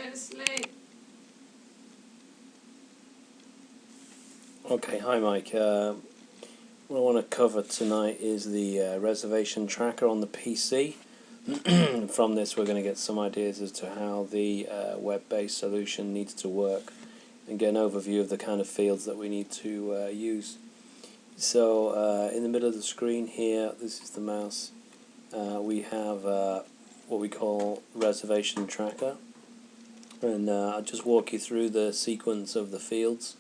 go to sleep. Okay, hi Mike. What I want to cover tonight is the reservation tracker on the PC. From this we're going to get some ideas as to how the web-based solution needs to work and get an overview of the kind of fields that we need to use. So in the middle of the screen here, this is the mouse, we have what we call reservation tracker, and I'll just walk you through the sequence of the fields.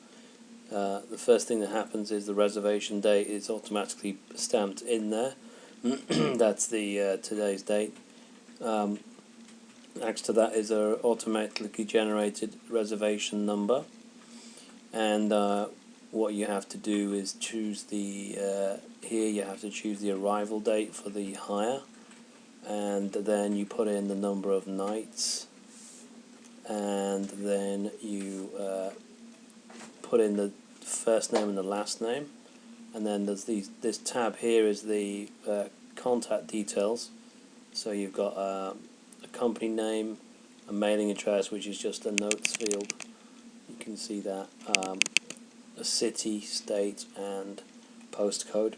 The first thing that happens is the reservation date is automatically stamped in there. That's the today's date. Next to that is a automatically generated reservation number, and what you have to do is choose the here you have to choose the arrival date for the hire, and then you put in the number of nights, and then you put in the first name and the last name, and then there's this tab here is the contact details. So you've got a company name, a mailing address, which is just a notes field. You can see that, a city, state, and postcode,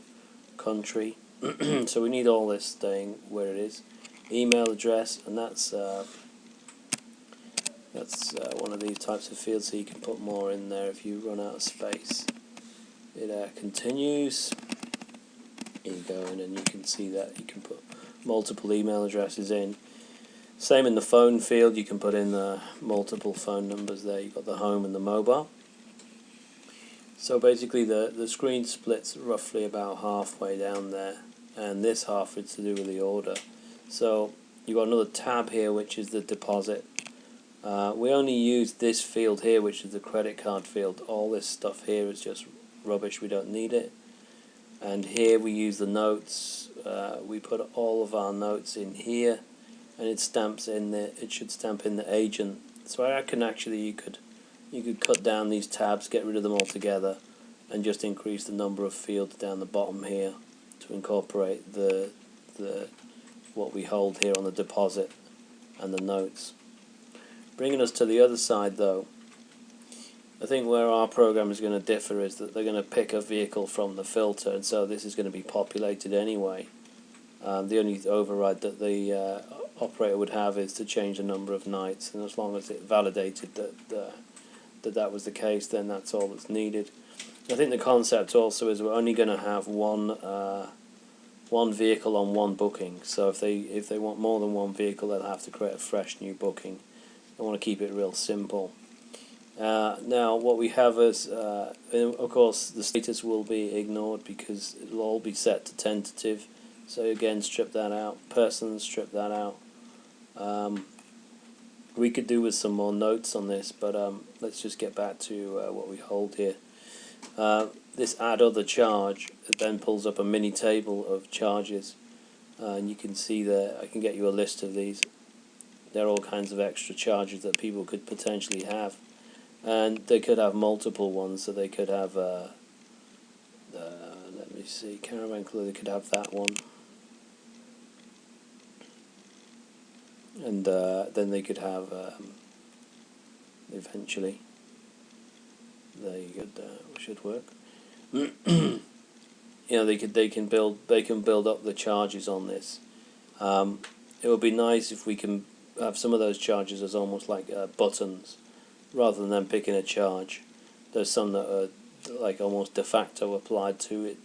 country. So we need all this staying where it is. Email address, and that's one of these types of fields, so you can put more in there if you run out of space. It continues. Here you go, and then you can see that you can put multiple email addresses in. Same in the phone field, you can put in multiple phone numbers there. You've got the home and the mobile. So basically the screen splits roughly about halfway down there, and this half is to do with the order. So you've got another tab here which is the deposit. We only use this field here, which is the credit card field. All this stuff here is just rubbish, we don't need it. And here we use the notes. We put all of our notes in here, and it stamps in the. It should stamp in the agent. So I reckon actually you could cut down these tabs, get rid of them altogether, and just increase the number of fields down the bottom here to incorporate the what we hold here on the deposit and the notes. Bringing us to the other side though, I think where our program is going to differ is that they're going to pick a vehicle from the filter, and so this is going to be populated anyway. The only override that the operator would have is to change the number of nights, and as long as it validated that was the case, then that's all that's needed. I think the concept also is we're only going to have one vehicle on one booking, so if they want more than one vehicle, they'll have to create a fresh new booking. I want to keep it real simple. Now what we have is, of course, the status will be ignored because it'll all be set to tentative. So again, strip that out. Persons, strip that out. We could do with some more notes on this, but let's just get back to what we hold here. This add other charge, it then pulls up a mini table of charges, and you can see there, I can get you a list of these. There are all kinds of extra charges that people could potentially have, and they could have multiple ones. So they could have, let me see, Caravan Club, they could have that one, and then they could have eventually. There you go. Should work. You know, they can build up the charges on this. It would be nice if we can have some of those charges as almost like buttons, rather than them picking a charge. There's some that are like almost de facto applied to it.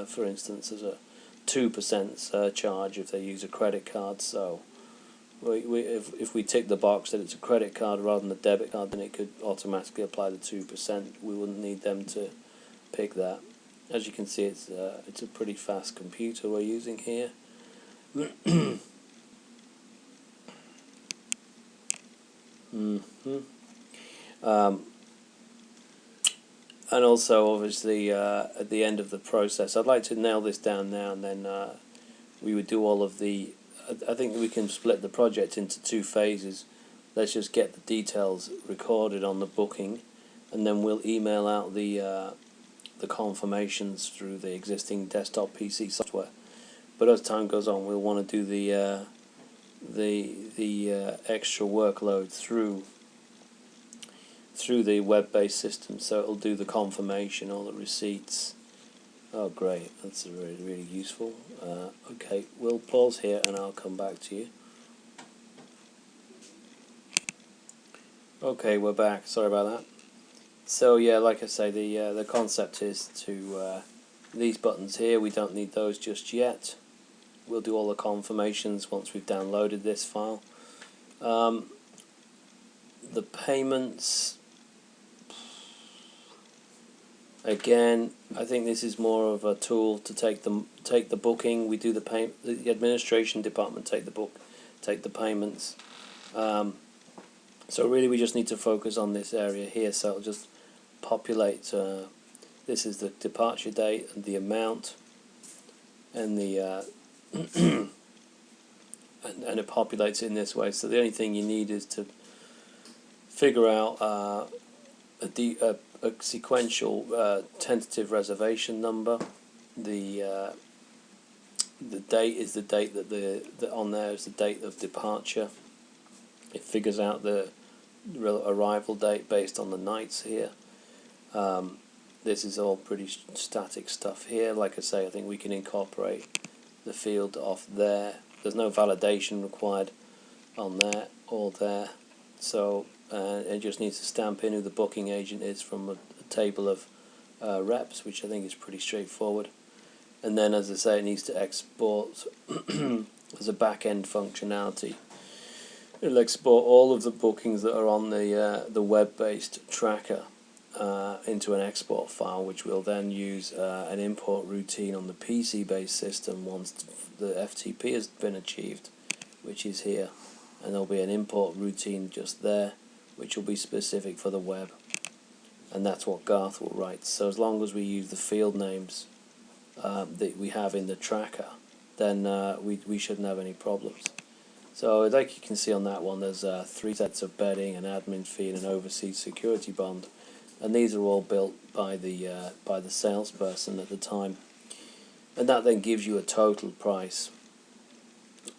For instance, there's a 2% surcharge if they use a credit card. So if we tick the box that it's a credit card rather than a debit card, then it could automatically apply the 2%. We wouldn't need them to pick that. As you can see, it's a pretty fast computer we're using here. And also, obviously, at the end of the process, I'd like to nail this down now, and then we would do all of the. I think we can split the project into two phases. Let's just get the details recorded on the booking, and then we'll email out the confirmations through the existing desktop PC software. But as time goes on, we'll want to do the extra workload through through the web-based system, so it'll do the confirmation, all the receipts. Oh great, that's really, really useful. Okay, we'll pause here and I'll come back to you. Okay, we're back, sorry about that. So yeah, like I say, the concept is to these buttons here, we don't need those just yet. We'll do all the confirmations once we've downloaded this file. The payments, again, I think this is more of a tool to take the booking. We do the administration department take the payments. So really, we just need to focus on this area here. So it'll just populate. This is the departure date and the amount, and the and it populates in this way. So the only thing you need is to figure out a sequential tentative reservation number. The date is the date that on there is the date of departure. It figures out the arrival date based on the nights here. This is all pretty static stuff here. Like I say, I think we can incorporate the field off there. There's no validation required on there or there. So it just needs to stamp in who the booking agent is from a table of reps, which I think is pretty straightforward. And then, as I say, it needs to export as a back-end functionality. It'll export all of the bookings that are on the web-based tracker into an export file, which we'll then use an import routine on the PC-based system once the FTP has been achieved, which is here. And there'll be an import routine just there, which will be specific for the web. And that's what Garth will write. So as long as we use the field names that we have in the tracker, then we shouldn't have any problems. So like you can see on that one, there's 3 sets of bedding, an admin fee, and an overseas security bond, and these are all built by the salesperson at the time, and that then gives you a total price.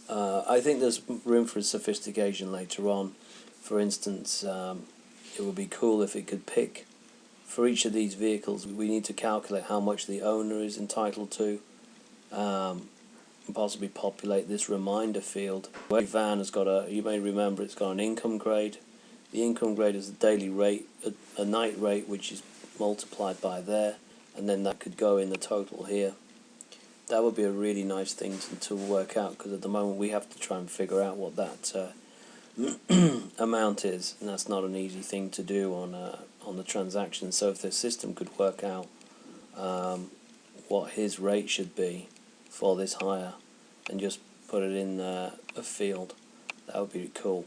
I think there's room for sophistication later on. For instance, it would be cool if it could pick for each of these vehicles. We need to calculate how much the owner is entitled to. And possibly populate this reminder field. Every van has got you may remember it's got an income grade. The income grade is a daily rate, a night rate, which is multiplied by there, and then that could go in the total here. That would be a really nice thing to work out, because at the moment we have to try and figure out what that amount is, and that's not an easy thing to do on the transaction. So if the system could work out what his rate should be for this hire and just put it in a field, that would be cool.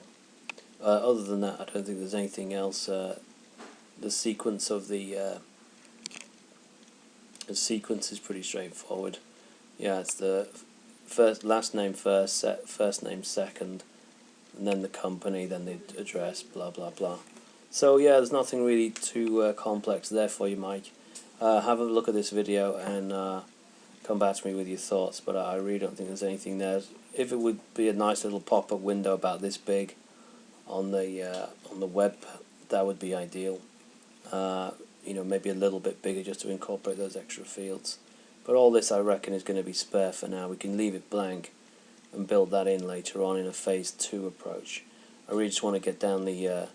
Other than that, I don't think there's anything else. The sequence of the sequence is pretty straightforward. Yeah, it's the last name first, first name second, and then the company, then the address, blah blah blah. So yeah, there's nothing really too complex there for you, Mike. Have a look at this video and come back to me with your thoughts, but I really don't think there's anything there. If it would be a nice little pop-up window about this big on the web, that would be ideal. You know, maybe a little bit bigger just to incorporate those extra fields. But all this, I reckon, is going to be spare for now. We can leave it blank and build that in later on in a phase 2 approach. I really just want to get down the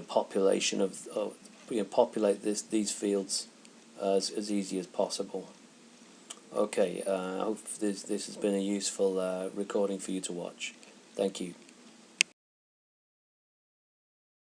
population of populate these fields as easy as possible. Okay, I hope this has been a useful recording for you to watch. Thank you.